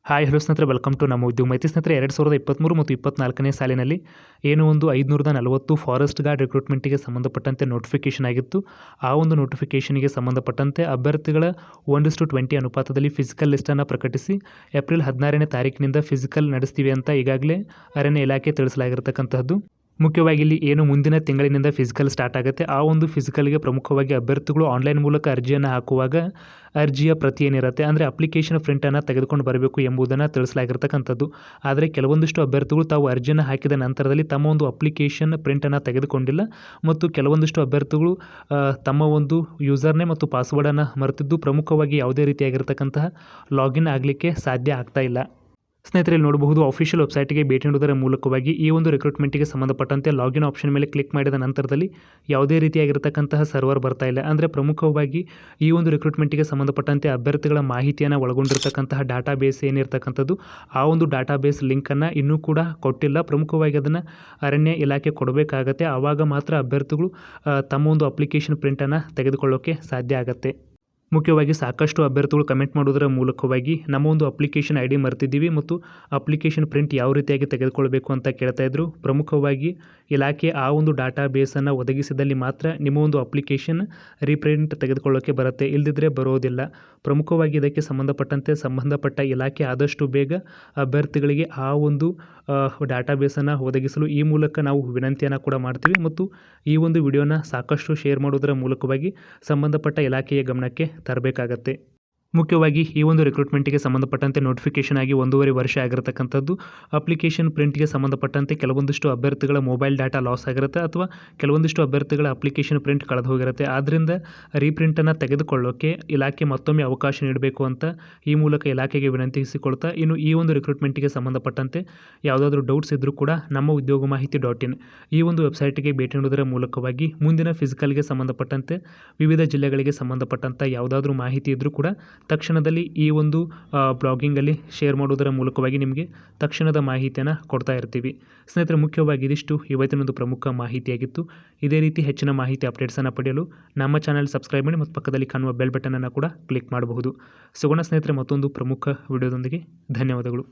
Hi hello ಸ್ನೇಹಿತರೆ, welcome to ನಮ್ಮ ಉದ್ಯೋಗ ಮಾಹಿತಿ. ಸ್ನೇಹಿತರೆ, 2023 ಮತ್ತು 24ನೇ ಸಾಲಿನಲ್ಲಿ ಏನು ಒಂದು 540 ಫಾರೆಸ್ಟ್ ಗಾರ್ಡ್ ರಿಕ್ರೂಟ್ಮೆಂಟಿಗೆ ಸಂಬಂಧಪಟ್ಟಂತೆ ನೋಟಿಫಿಕೇಷನ್ ಆಗಿತ್ತು. ಆ ಒಂದು ನೋಟಿಫಿಕೇಷನ್ಗೆ ಸಂಬಂಧಪಟ್ಟಂತೆ ಅಭ್ಯರ್ಥಿಗಳ 1:20 ಅನುಪಾತದಲ್ಲಿ ಫಿಸಿಕಲ್ ಲಿಸ್ಟನ್ನು ಪ್ರಕಟಿಸಿ ಏಪ್ರಿಲ್ 16ನೇ ತಾರೀಕಿನಿಂದ ಫಿಸಿಕಲ್ ನಡೆಸ್ತೀವಿ ಅಂತ ಈಗಾಗಲೇ ಅರಣ್ಯ ಇಲಾಖೆ ತಿಳಿಸಲಾಗಿರ್ತಕ್ಕಂಥದ್ದು. ಮುಖ್ಯವಾಗಿ ಇಲ್ಲಿ ಏನು ಮುಂದಿನ ತಿಂಗಳಿನಿಂದ ಫಿಸಿಕಲ್ ಸ್ಟಾರ್ಟ್ ಆಗುತ್ತೆ, ಆ ಒಂದು ಫಿಸಿಕಲ್ಗೆ ಪ್ರಮುಖವಾಗಿ ಅಭ್ಯರ್ಥಿಗಳು ಆನ್ಲೈನ್ ಮೂಲಕ ಅರ್ಜಿಯನ್ನು ಹಾಕುವಾಗ ಅರ್ಜಿಯ ಪ್ರತಿ ಏನಿರುತ್ತೆ ಅಂದರೆ ಅಪ್ಲಿಕೇಶನ್ ಪ್ರಿಂಟನ್ನು ತೆಗೆದುಕೊಂಡು ಬರಬೇಕು ಎಂಬುದನ್ನು ತಿಳಿಸಲಾಗಿರ್ತಕ್ಕಂಥದ್ದು. ಆದರೆ ಕೆಲವೊಂದಿಷ್ಟು ಅಭ್ಯರ್ಥಿಗಳು ತಾವು ಅರ್ಜಿಯನ್ನು ಹಾಕಿದ ನಂತರದಲ್ಲಿ ತಮ್ಮ ಒಂದು ಅಪ್ಲಿಕೇಶನ್ ಪ್ರಿಂಟನ್ನು ತೆಗೆದುಕೊಂಡಿಲ್ಲ ಮತ್ತು ಕೆಲವೊಂದಿಷ್ಟು ಅಭ್ಯರ್ಥಿಗಳು ತಮ್ಮ ಒಂದು ಯೂಸರ್ನೇ ಮತ್ತು ಪಾಸ್ವರ್ಡನ್ನು ಮರೆತಿದ್ದು ಪ್ರಮುಖವಾಗಿ ಯಾವುದೇ ರೀತಿಯಾಗಿರ್ತಕ್ಕಂತಹ ಲಾಗಿನ್ ಆಗಲಿಕ್ಕೆ ಸಾಧ್ಯ ಆಗ್ತಾ ಇಲ್ಲ. ಸ್ನೇಹಿತರೆ, ನೋಡಬಹುದು ಅಫಿಷಿಯಲ್ ವೆಬ್ಸೈಟ್ಗೆ ಭೇಟಿ ನೀಡುವುದರ ಮೂಲಕವಾಗಿ ಈ ಒಂದು ರಿಕ್ರೂಟ್ಮೆಂಟ್ಗೆ ಸಂಬಂಧಪಟ್ಟಂತೆ ಲಾಗಿನ್ ಆಪ್ಷನ್ ಮೇಲೆ ಕ್ಲಿಕ್ ಮಾಡಿದ ನಂತರದಲ್ಲಿ ಯಾವುದೇ ರೀತಿಯಾಗಿರ್ತಕ್ಕಂತಹ ಸರ್ವರ್ ಬರ್ತಾ ಇಲ್ಲ. ಅಂದರೆ ಪ್ರಮುಖವಾಗಿ ಈ ಒಂದು ರಿಕ್ರೂಟ್ಮೆಂಟ್ಗೆ ಸಂಬಂಧಪಟ್ಟಂತೆ ಅಭ್ಯರ್ಥಿಗಳ ಮಾಹಿತಿಯನ್ನು ಒಳಗೊಂಡಿರ್ತಕ್ಕಂತಹ ಡಾಟಾ ಬೇಸ್ ಏನಿರ್ತಕ್ಕಂಥದ್ದು, ಆ ಒಂದು ಡಾಟಾ ಬೇಸ್ ಲಿಂಕನ್ನು ಇನ್ನೂ ಕೂಡ ಕೊಟ್ಟಿಲ್ಲ. ಪ್ರಮುಖವಾಗಿ ಅದನ್ನು ಅರಣ್ಯ ಇಲಾಖೆ ಕೊಡಬೇಕಾಗತ್ತೆ. ಆವಾಗ ಮಾತ್ರ ಅಭ್ಯರ್ಥಿಗಳು ತಮ್ಮ ಒಂದು ಅಪ್ಲಿಕೇಶನ್ ಪ್ರಿಂಟನ್ನು ತೆಗೆದುಕೊಳ್ಳೋಕ್ಕೆ ಸಾಧ್ಯ ಆಗುತ್ತೆ. ಮುಖ್ಯವಾಗಿ ಸಾಕಷ್ಟು ಅಭ್ಯರ್ಥಿಗಳು ಕಮೆಂಟ್ ಮಾಡೋದರ ಮೂಲಕವಾಗಿ ನಮ್ಮ ಒಂದು ಅಪ್ಲಿಕೇಶನ್ ID ಮರ್ತಿದ್ದೀವಿ ಮತ್ತು ಅಪ್ಲಿಕೇಶನ್ ಪ್ರಿಂಟ್ ಯಾವ ರೀತಿಯಾಗಿ ತೆಗೆದುಕೊಳ್ಬೇಕು ಅಂತ ಕೇಳ್ತಾ ಇದ್ರು. ಪ್ರಮುಖವಾಗಿ ಇಲಾಖೆ ಆ ಒಂದು ಡಾಟಾ ಬೇಸನ್ನು ಒದಗಿಸಿದಲ್ಲಿ ಮಾತ್ರ ನಿಮ್ಮ ಒಂದು ಅಪ್ಲಿಕೇಶನ್ ರೀಪ್ರಿಂಟ್ ತೆಗೆದುಕೊಳ್ಳೋಕ್ಕೆ ಬರುತ್ತೆ, ಇಲ್ಲದಿದ್ದರೆ ಬರೋದಿಲ್ಲ. ಪ್ರಮುಖವಾಗಿ ಇದಕ್ಕೆ ಸಂಬಂಧಪಟ್ಟ ಇಲಾಖೆ ಆದಷ್ಟು ಬೇಗ ಅಭ್ಯರ್ಥಿಗಳಿಗೆ ಆ ಒಂದು ಡಾಟಾ ಬೇಸನ್ನು ಒದಗಿಸಲು ಈ ಮೂಲಕ ನಾವು ವಿನಂತಿಯನ್ನು ಕೂಡ ಮಾಡ್ತೀವಿ ಮತ್ತು ಈ ಒಂದು ವಿಡಿಯೋನ ಸಾಕಷ್ಟು ಶೇರ್ ಮಾಡೋದರ ಮೂಲಕವಾಗಿ ಸಂಬಂಧಪಟ್ಟ ಇಲಾಖೆಯ ಗಮನಕ್ಕೆ ತರಬೇಕಾಗತ್ತೆ. ಮುಖ್ಯವಾಗಿ ಈ ಒಂದು ರಿಕ್ರೂಟ್ಮೆಂಟ್ಗೆ ಸಂಬಂಧಪಟ್ಟಂತೆ ನೋಟಿಫಿಕೇಷನ್ ಆಗಿ 1.5 ವರ್ಷ ಆಗಿರತಕ್ಕಂಥದ್ದು. ಅಪ್ಲಿಕೇಶನ್ ಪ್ರಿಂಟ್ಗೆ ಸಂಬಂಧಪಟ್ಟಂತೆ ಕೆಲವೊಂದಿಷ್ಟು ಅಭ್ಯರ್ಥಿಗಳ ಮೊಬೈಲ್ ಡಾಟಾ ಲಾಸ್ ಆಗಿರುತ್ತೆ ಅಥವಾ ಕೆಲವೊಂದಿಷ್ಟು ಅಭ್ಯರ್ಥಿಗಳ ಅಪ್ಲಿಕೇಶನ್ ಪ್ರಿಂಟ್ ಕಳೆದು ಹೋಗಿರುತ್ತೆ. ಆದ್ದರಿಂದ ರೀಪ್ರಿಂಟನ್ನು ತೆಗೆದುಕೊಳ್ಳೋಕ್ಕೆ ಇಲಾಖೆ ಮತ್ತೊಮ್ಮೆ ಅವಕಾಶ ನೀಡಬೇಕು ಅಂತ ಈ ಮೂಲಕ ಇಲಾಖೆಗೆ ವಿನಂತಿಸಿಕೊಳ್ತಾ, ಇನ್ನು ಈ ಒಂದು ರಿಕ್ರೂಟ್ಮೆಂಟ್ಗೆ ಸಂಬಂಧಪಟ್ಟಂತೆ ಯಾವುದಾದ್ರೂ ಡೌಟ್ಸ್ ಇದ್ದರೂ ಕೂಡ ನಮ್ಮ ಉದ್ಯೋಗ ಮಾಹಿತಿ .in ಈ ಒಂದು ವೆಬ್ಸೈಟ್ಗೆ ಭೇಟಿ ನೀಡುವುದರ ಮೂಲಕವಾಗಿ ಮುಂದಿನ ಫಿಸಿಕಲ್ಗೆ ಸಂಬಂಧಪಟ್ಟಂತೆ ವಿವಿಧ ಜಿಲ್ಲೆಗಳಿಗೆ ಸಂಬಂಧಪಟ್ಟಂಥ ಯಾವುದಾದ್ರೂ ಮಾಹಿತಿ ಇದ್ದರೂ ಕೂಡ ತಕ್ಷಣದಲ್ಲಿ ಈ ಒಂದು ಬ್ಲಾಗಿಂಗಲ್ಲಿ ಶೇರ್ ಮಾಡೋದರ ಮೂಲಕವಾಗಿ ನಿಮಗೆ ತಕ್ಷಣದ ಮಾಹಿತಿಯನ್ನು ಕೊಡ್ತಾ ಇರ್ತೀವಿ. ಸ್ನೇಹಿತರೆ, ಮುಖ್ಯವಾಗಿ ಇದಿಷ್ಟು ಇವತ್ತಿನೊಂದು ಪ್ರಮುಖ ಮಾಹಿತಿಯಾಗಿತ್ತು. ಇದೇ ರೀತಿ ಹೆಚ್ಚಿನ ಮಾಹಿತಿ ಅಪ್ಡೇಟ್ಸನ್ನು ಪಡೆಯಲು ನಮ್ಮ ಚಾನಲ್ ಸಬ್ಸ್ಕ್ರೈಬ್ ಮಾಡಿ ಮತ್ತು ಪಕ್ಕದಲ್ಲಿ ಕಾಣುವ ಬೆಲ್ ಬಟನನ್ನು ಕೂಡ ಕ್ಲಿಕ್ ಮಾಡಬಹುದು. ಸಿಗೋಣ ಸ್ನೇಹಿತರೆ ಮತ್ತೊಂದು ಪ್ರಮುಖ ವಿಡಿಯೋದೊಂದಿಗೆ. ಧನ್ಯವಾದಗಳು.